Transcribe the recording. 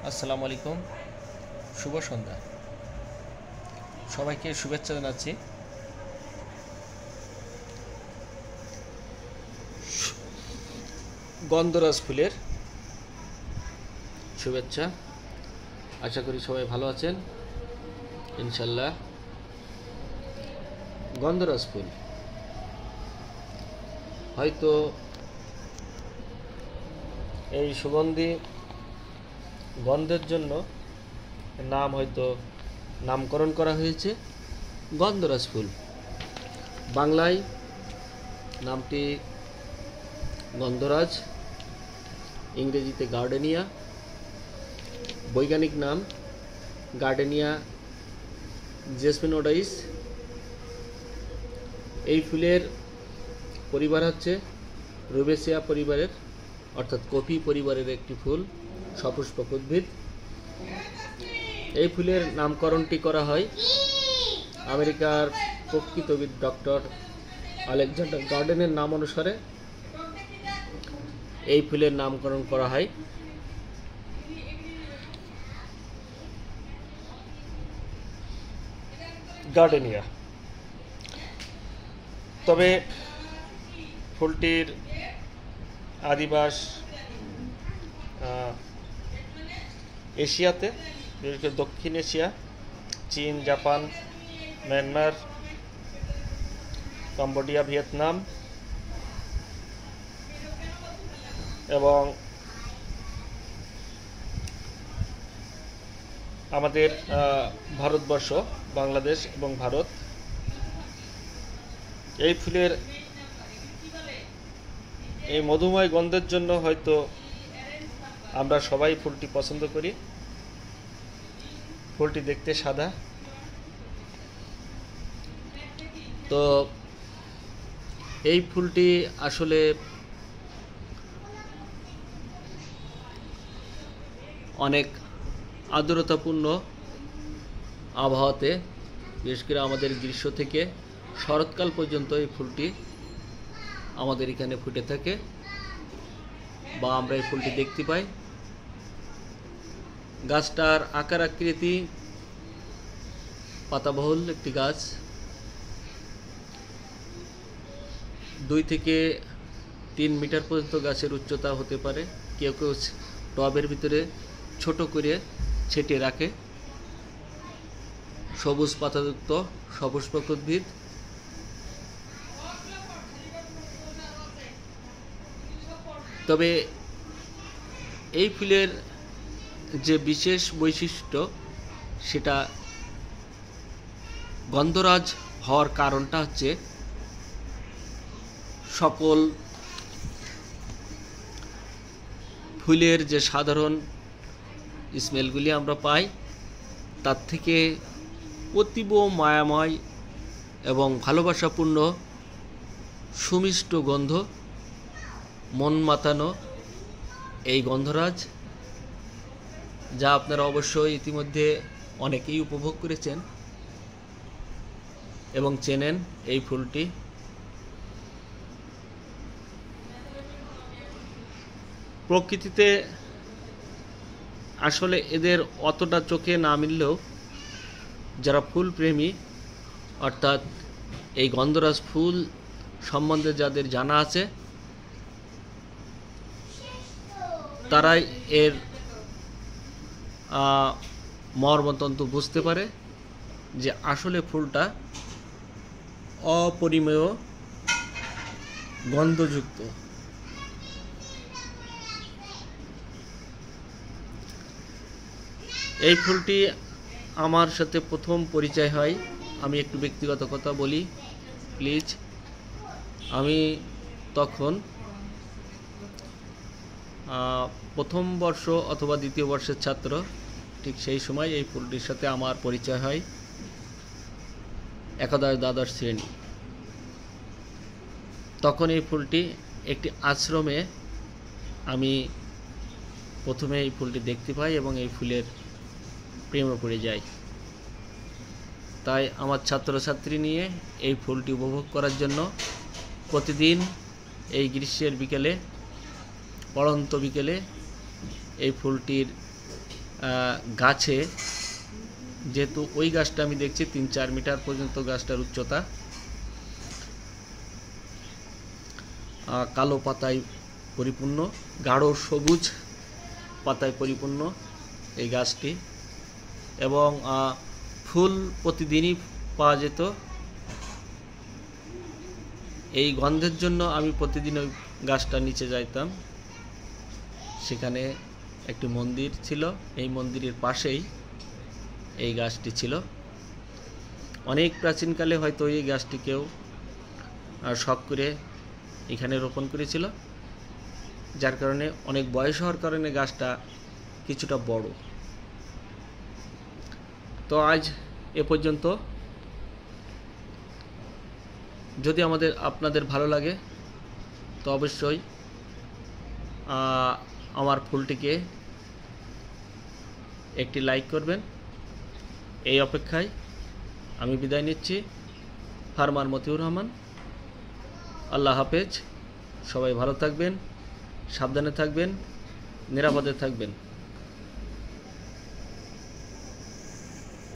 আসসালামু আলাইকুম, শুভ সন্ধ্যা। সবাইকে শুভেচ্ছা জানাচ্ছি। গন্ধরাজ ফুলের শুভেচ্ছা। আশা করি সবাই ভালো আছেন ইনশাল্লাহ। গন্ধরাজ ফুল হয়তো এই সুগন্ধি গন্ধের জন্য হয়তো নামকরণ করা হয়েছে গন্ধরাজ ফুল। বাংলায় নামটি গন্ধরাজ, ইংরেজিতে গার্ডেনিয়া, বৈজ্ঞানিক নাম গার্ডেনিয়া জেসমিনোডাইস। এই ফুলের পরিবার হচ্ছে রুবেসিয়া পরিবারের, অর্থাৎ কফি পরিবারের একটি ফুল, সপুষ্পক উদ্ভিদ। এই ফুলের নামকরণটি করা হয় আমেরিকার প্রকৃতিবিদ ডক্টর আলেকজান্ডার গার্ডেনের নাম অনুসারে। এই ফুলের নামকরণ করা হয়। গার্ডেনিয়া। তবে ফুলটির আদিবাস এশিয়াতে, বিশেষ করে দক্ষিণ এশিয়া, চীন, জাপান, মিয়ানমার, কম্বোডিয়া, ভিয়েতনাম এবং আমাদের ভারতবর্ষ, বাংলাদেশ এবং ভারত। এই ফুলের এই মধুময় গন্ধের জন্য হয়তো আমরা সবাই ফুলটি পছন্দ করি। ফুলটি দেখতে সাদা। তো এই ফুলটি আসলে অনেক আর্দ্রতাপূর্ণ আবহাওয়াতে, বিশেষ করে আমাদের গ্রীষ্ম থেকে শরৎকাল পর্যন্ত এই ফুলটি আমাদের এখানে ফুটে থাকে বা আমরা এই ফুলটি দেখতে পাই। গাছটার আকার আকৃতি পাতাবহুল একটি গাছ। 2 থেকে 3 মিটার পর্যন্ত গাছের উচ্চতা হতে পারে। কেউ কেউ টবের ভিতরে ছোট করে ছেটিয়ে রাখে। সবুজ পাতাযুক্ত সপুষ্পক উদ্ভিদ। তবে এই ফুলের যে বিশেষ বৈশিষ্ট্য, সেটা গন্ধরাজ হওয়ার কারণটা হচ্ছে সকল ফুলের যে সাধারণ স্মেলগুলি আমরা পাই, তার থেকে অতীব মায়াময় এবং ভালোবাসাপূর্ণ সুমিষ্ট গন্ধ, মন মাতানো এই গন্ধরাজ, যা আপনারা অবশ্যই ইতিমধ্যে অনেকেই উপভোগ করেছেন এবং চেনেন এই ফুলটি। প্রকৃতিতে আসলে এদের অতটা চোখে না মিললেও যারা ফুল প্রেমী, অর্থাৎ এই গন্ধরাজ ফুল সম্বন্ধে যাদের জানা আছে, তারাই এর মর্মতন্তু বুঝতে পারে যে আসলে ফুলটা অপরিমেয় গন্ধযুক্ত। এই ফুলটি আমার সাথে প্রথম পরিচয় হয়, আমি একটু ব্যক্তিগত কথা বলি প্লিজ। আমি তখন প্রথম বর্ষ অথবা দ্বিতীয় বর্ষের ছাত্র, ঠিক সেই সময় এই ফুলটির সাথে আমার পরিচয় হয়। একাদশ দ্বাদশ শ্রেণী। তখন এই ফুলটি একটি আশ্রমে আমি প্রথমে এই ফুলটি দেখতে পাই এবং এই ফুলের প্রেমে পড়ে যাই। তাই আমার ছাত্রছাত্রী নিয়ে এই ফুলটি উপভোগ করার জন্য প্রতিদিন এই গ্রীষ্মের বিকেলে, পড়ন্ত বিকেলে এই ফুলটির গাছে, যেহেতু ওই গাছটা আমি দেখছি 3-4 মিটার পর্যন্ত গাছটার উচ্চতা, কালো পাতায় পরিপূর্ণ, গাঢ় সবুজ পাতায় পরিপূর্ণ এই গাছটি, এবং ফুল প্রতিদিনই পাওয়া যেত। এই গন্ধের জন্য আমি প্রতিদিন ওই গাছটার নিচে যাইতাম। সেখানে একটি মন্দির ছিল, এই মন্দিরের পাশেই এই গাছটি ছিল। অনেক প্রাচীনকালে হয়তো এই গাছটি কেউ শখ করে এখানে রোপণ করেছিল, যার কারণে অনেক বয়স হওয়ার কারণে গাছটা কিছুটা বড়। তো আজ এ পর্যন্ত। যদি আপনাদের ভালো লাগে তো অবশ্যই আমার ফুলটিকে একটি লাইক করবেন। এই অপেক্ষায় আমি বিদায় নিচ্ছি। ফার্মার মতিউর রহমান। আল্লাহ হাফেজ। সবাই ভালো থাকবেন, সাবধানে থাকবেন, নিরাপদে থাকবেন।